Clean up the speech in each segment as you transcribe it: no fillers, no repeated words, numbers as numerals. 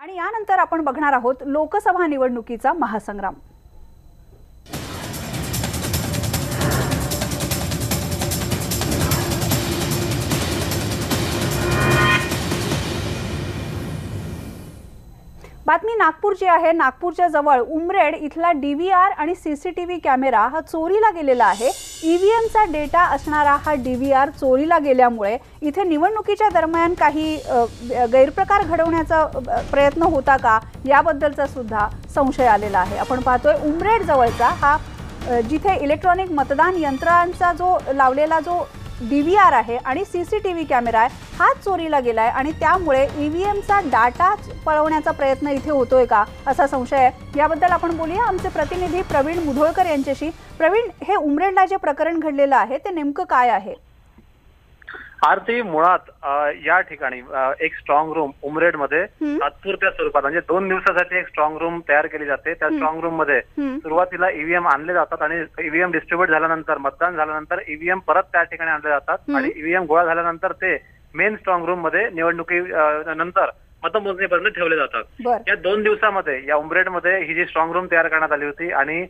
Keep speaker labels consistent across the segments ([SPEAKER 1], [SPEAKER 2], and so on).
[SPEAKER 1] आणि यानंतर आपण बघणार आहोत लोकसभा निवडणुकीचा महासंग्राम। बातमी नागपूरची आहे। नागपूरच्या जवळ उमरेड इथला डीव्हीआर आणि सीसीटीव्ही कॅमेरा हा चोरीला गेलेला आहे। ईव्हीएमचा डेटा असणारा हा डीव्हीआर चोरीला गेल्यामुळे इथे निवडणुकीच्या दरम्यान काही गैरप्रकार घडवण्याचा प्रयत्न होता का याबद्दलचा सुद्धा संशय आलेला आहे। आपण पाहतोय उमरेड जवळचा हा जिथे इलेक्ट्रॉनिक मतदान यंत्रांचा जो लावलेला जो डीव्हीआर आहे आणि सीसीटीव्ही कॅमेरा आहे हाच चोरीला गेलाय आणि त्यामुळे ईव्हीएमचा डाटा पळवण्याचा प्रयत्न इथे होतोय का असा संशय आहे। याबद्दल आपण बोलूया आमचे प्रतिनिधी प्रवीण मुधोळकर यांच्याशी। प्रवीण, हे उमरेडला जे प्रकरण घडलेलं आहे ते नेमकं काय आहे?
[SPEAKER 2] आरती, मुळात या ठिकाणी एक स्ट्रॉंग रूम उमरेड मध्ये तात्पुरत्या स्वरूपात म्हणजे 2 दिवसासाठी एक स्ट्रॉंग रूम तयार केली जाते। त्या स्ट्रॉंग रूम मध्ये सुरुवातीला ईव्हीएम आणले जातात आणि ईव्हीएम डिस्ट्रीब्यूट झाल्यानंतर मतदान झाल्यानंतर ईव्हीएम परत त्या ठिकाणी आणले जातात आणि ईव्हीएम गोळा झाल्यानंतर ते मेन स्ट्रॉंग रूम मध्ये निवडणुकी नंतर मतमोजणीपर्यंत ठेवले जातात। या 2 दिवसामध्ये या उमरेड मध्ये ही जी स्ट्रॉंग रूम तयार करण्यात आली होती आणि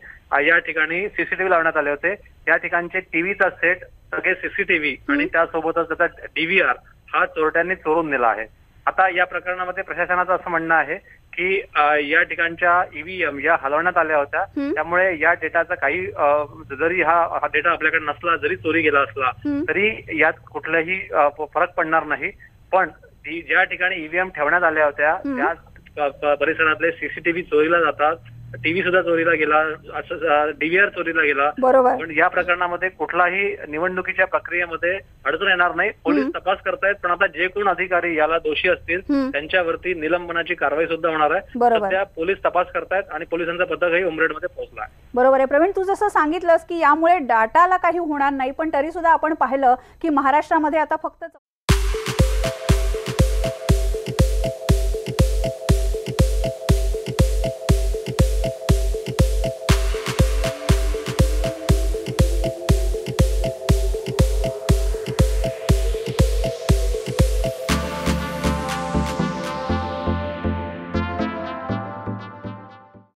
[SPEAKER 2] या ठिकाणी सीसीटीव्ही लावण्यात आले होते। या ठिकाणचे टीव्हीचा सेट, सगळे सीसीटीव्ही आणि त्यासोबतच त्याचा डीव्हीआर हा चोरट्यांनी चोरून नेला आहे। आता या प्रकरणामध्ये प्रशासनाचं असं म्हणणं आहे की या ठिकाणच्या ईव्हीएम या हलवण्यात आल्या होत्या, त्यामुळे या डेटाचा काही जरी हा डेटा आपल्याकडे नसला, जरी चोरी गेला असला तरी यात कुठलाही फरक पडणार नाही। पण ज्या ठिकाणी ईव्हीएम ठेवण्यात आल्या होत्या त्या परिसरातले सीसीटीव्ही चोरीला जातात, टीव्ही सुद्धा चोरीला गेला, असं डीव्हीआर चोरीला गेला। पण या प्रकरणामध्ये कुठलाही निवडणुकीच्या प्रक्रियेमध्ये अडचण येणार नाही। पोलीस तपास करतायत, पण आता जे कोण अधिकारी याला दोषी असतील त्यांच्यावरती निलंबनाची कारवाई सुद्धा होणार आहे। सध्या पोलीस तपास करतायत आणि पोलिसांचं पथकही उमरेडमध्ये पोहोचलं आहे।
[SPEAKER 1] बरोबर आहे प्रवीण, तू जसं सांगितलंस की यामुळे डाटाला काही होणार नाही, पण तरी सुद्धा आपण पाहिलं की महाराष्ट्रामध्ये आता फक्त